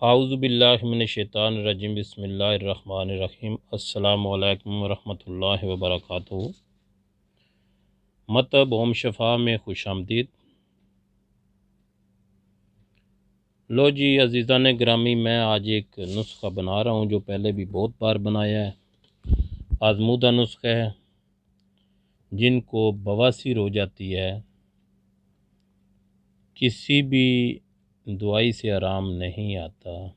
आऊज़ु बिल्लाहि मिनश्शैतानिर्रजीम बिस्मिल्लाहिर्रहमानिर्रहीम अस्सलामु अलैकुम वरहमतुल्लाहि वबरकातुहू। मतब ओम शफ़ा में खुशामदीद। लो जी अज़ीज़ान ग्रामी, मैं आज एक नुस्ख़ा बना रहा हूँ जो पहले भी बहुत बार बनाया है। आज़मूदा नुस्ख़ा है। जिनको बवासीर हो जाती है, किसी भी दवाई से आराम नहीं आता,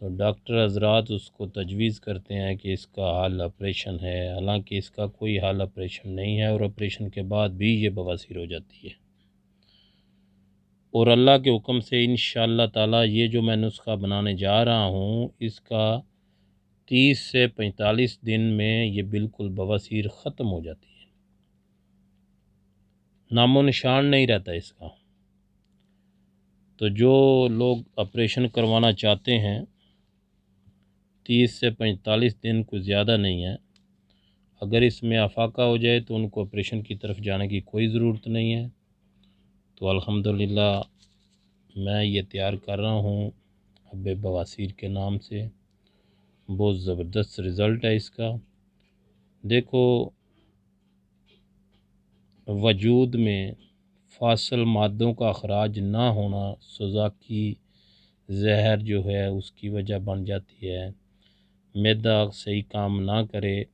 तो डॉक्टर हज़रात उसको तजवीज़ करते हैं कि इसका हल ऑपरेशन है। हालांकि इसका कोई हल ऑपरेशन नहीं है और ऑपरेशन के बाद भी ये बवासीर हो जाती है। और अल्लाह के हुक्म से इंशाअल्लाह ताला ये जो मैं नुस्ख़ा बनाने जा रहा हूँ, इसका 30 से 45 दिन में ये बिल्कुल बवासीर ख़त्म हो जाती है, नामो निशान नहीं रहता इसका। तो जो लोग ऑपरेशन करवाना चाहते हैं, 30 से 45 दिन कुछ ज़्यादा नहीं है। अगर इसमें अफाका हो जाए तो उनको ऑपरेशन की तरफ जाने की कोई ज़रूरत नहीं है। तो अल्हम्दुलिल्लाह मैं ये तैयार कर रहा हूँ हब्बे बवासीर के नाम से। बहुत ज़बरदस्त रिज़ल्ट है इसका। देखो, वजूद में फासल मादों का अखराज ना होना सज़ा की जहर जो है उसकी वजह बन जाती है। मैदा सही काम ना करे,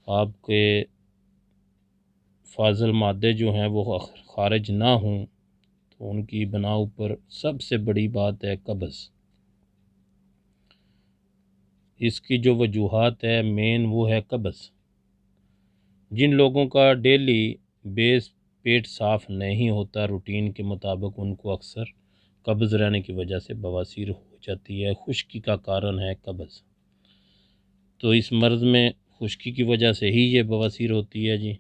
आपके फाजल मादे जो हैं वो खारिज ना हों, तो उनकी बनाओ पर सबसे बड़ी बात है कब्ज़। इसकी जो वजूहात है मेन वो है कब्ज़। जिन लोगों का डेली बेस पेट साफ़ नहीं होता रूटीन के मुताबिक, उनको अक्सर कब्ज़ रहने की वजह से बवासीर हो जाती है। खुश्की का कारण है कब्ज़। तो इस मर्ज़ में खुश्की की वजह से ही ये बवासीर होती है जी।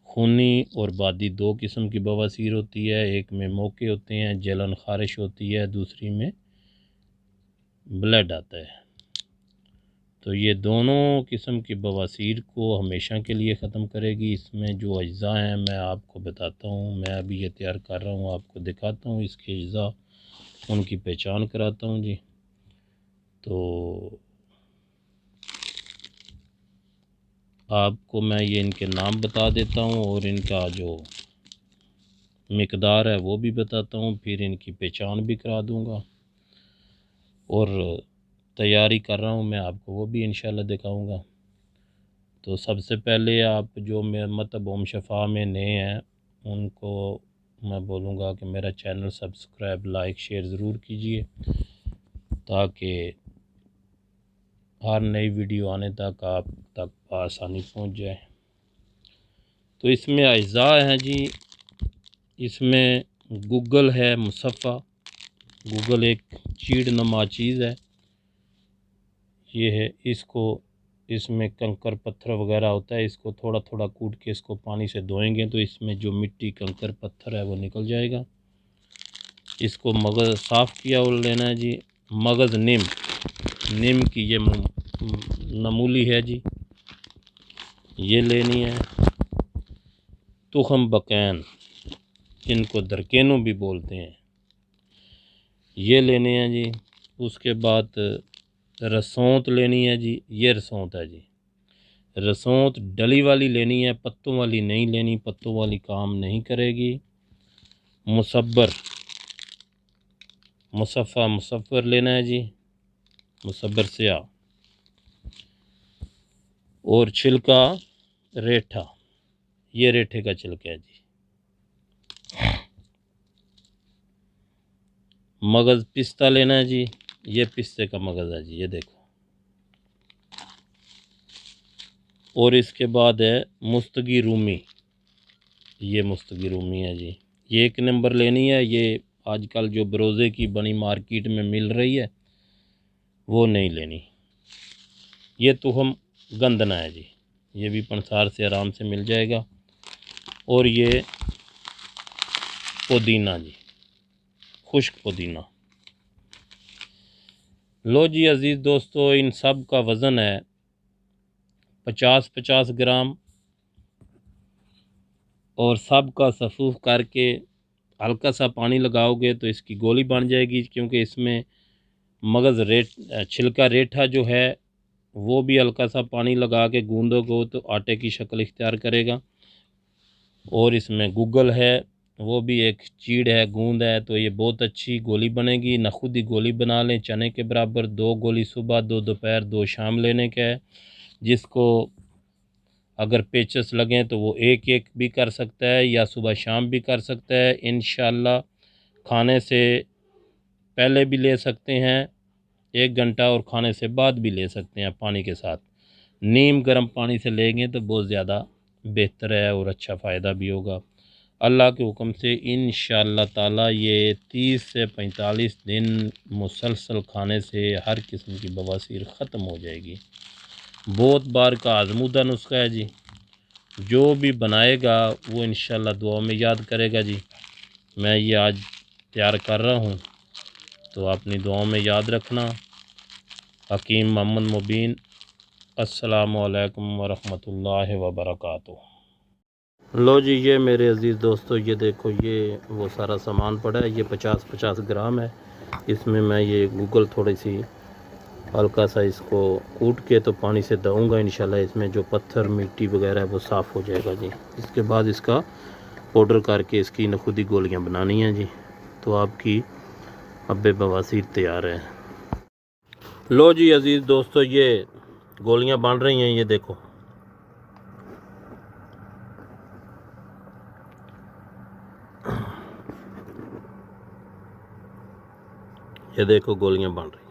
खूनी और बादी दो किस्म की बवासीर होती है। एक में मोके होते हैं, जलन खारिश होती है, दूसरी में ब्लड आता है। तो ये दोनों किस्म की बवासीर को हमेशा के लिए ख़त्म करेगी। इसमें जो अज्ज़ा हैं मैं आपको बताता हूँ। मैं अभी ये तैयार कर रहा हूँ, आपको दिखाता हूँ इसके अज्ज़ा, उनकी पहचान कराता हूँ जी। तो आपको मैं ये इनके नाम बता देता हूँ और इनका जो मिकदार है वो भी बताता हूँ, फिर इनकी पहचान भी करा दूँगा। और तैयारी कर रहा हूँ मैं, आपको वो भी इंशाल्लाह दिखाऊँगा। तो सबसे पहले आप जो मतलब ओम शफ़ा में नए हैं उनको मैं बोलूँगा कि मेरा चैनल सब्सक्राइब, लाइक, शेयर ज़रूर कीजिए, ताकि हर नई वीडियो आने तक आप तक आसानी पहुँच जाए। तो इसमें अज्ज़ा हैं जी। इसमें गूगल है, मुसफ़ा। गूगल एक चीड़ नुमा चीज़ है, ये है। इसको इसमें कंकर पत्थर वगैरह होता है, इसको थोड़ा थोड़ा कूट के इसको पानी से धोएंगे तो इसमें जो मिट्टी कंकर पत्थर है वो निकल जाएगा। इसको मगज़ साफ़ किया और लेना है जी। मगज़ नीम की ये नमूली है जी, ये लेनी है। तुखम बकैन, जिनको दरकेनू भी बोलते हैं, ये लेने हैं जी। उसके बाद रसौंत लेनी है जी, ये रसौंत है जी। रसौंत डली वाली लेनी है, पत्तों वाली नहीं लेनी, पत्तों वाली काम नहीं करेगी। मुसफ़्फ़र लेना है जी, मुसब्बर स्या। और छिलका रेठा, ये रेठे का छिलका है जी। मगज़ पिस्ता लेना है जी, ये पिस्ते का मगज़ है जी, ये देखो। और इसके बाद है मुस्तगी रूमी, ये मुस्तगी रूमी है जी। ये 1 नंबर लेनी है। ये आजकल जो बरोज़े की बनी मार्केट में मिल रही है वो नहीं लेनी। ये तुहम गंदना है जी, ये भी पंसार से आराम से मिल जाएगा। और ये पुदीना जी, खुश्क पुदीना। लो जी अज़ीज़ दोस्तों, इन सब का वज़न है 50-50 ग्राम। और सब का सफ़ूफ़ करके हल्का सा पानी लगाओगे तो इसकी गोली बन जाएगी, क्योंकि इसमें मगज़ रेट छिलका रेठा जो है वो भी हल्का सा पानी लगा के गूंदोगे तो आटे की शक्ल इख्तियार करेगा। और इसमें गूगल है, वो भी एक चीड़ है, गूंद है, तो ये बहुत अच्छी गोली बनेगी। ना खुद ही गोली बना लें चने के बराबर, 2 गोली सुबह, 2 दोपहर, 2 शाम लेने का है। जिसको अगर पेचस लगें तो वो एक एक भी कर सकता है या सुबह शाम भी कर सकता है। इंशाल्लाह खाने से पहले भी ले सकते हैं 1 घंटा, और खाने से बाद भी ले सकते हैं पानी के साथ। नीम गर्म पानी से लेंगे तो बहुत ज़्यादा बेहतर है और अच्छा फ़ायदा भी होगा। अल्लाह के हुक्म से इंशाअल्लाह ताला ये 30 से 45 दिन मुसलसल खाने से हर किस्म की बवासीर ख़त्म हो जाएगी। बहुत बार का आज़मूदा नुस्खा है जी, जो भी बनाएगा वो इंशाअल्लाह दुआ में याद करेगा जी। मैं ये आज तैयार कर रहा हूँ, तो अपनी दुआओं में याद रखना। हकीम मोहम्मद मुबीन, अस्सलामु अलैकुम वरहमतुल्लाहि वबरकातुहू। लो जी, ये मेरे अज़ीज़ दोस्तों, ये देखो, ये वो सारा सामान पड़ा है। ये 50-50 ग्राम है। इसमें मैं ये गूगल थोड़ी सी हल्का सा इसको कूट के तो पानी से धोऊंगा। इंशाल्लाह इसमें जो पत्थर मिट्टी वगैरह है वो साफ़ हो जाएगा जी। इसके बाद इसका पाउडर करके इसकी नखुदी गोलियां बनानी हैं जी, तो आपकी अब्बे बवासीर तैयार है। लो जी अज़ीज़ दोस्तों, ये गोलियां बन रही हैं। ये देखो, ये देखो गोलियां बन रही।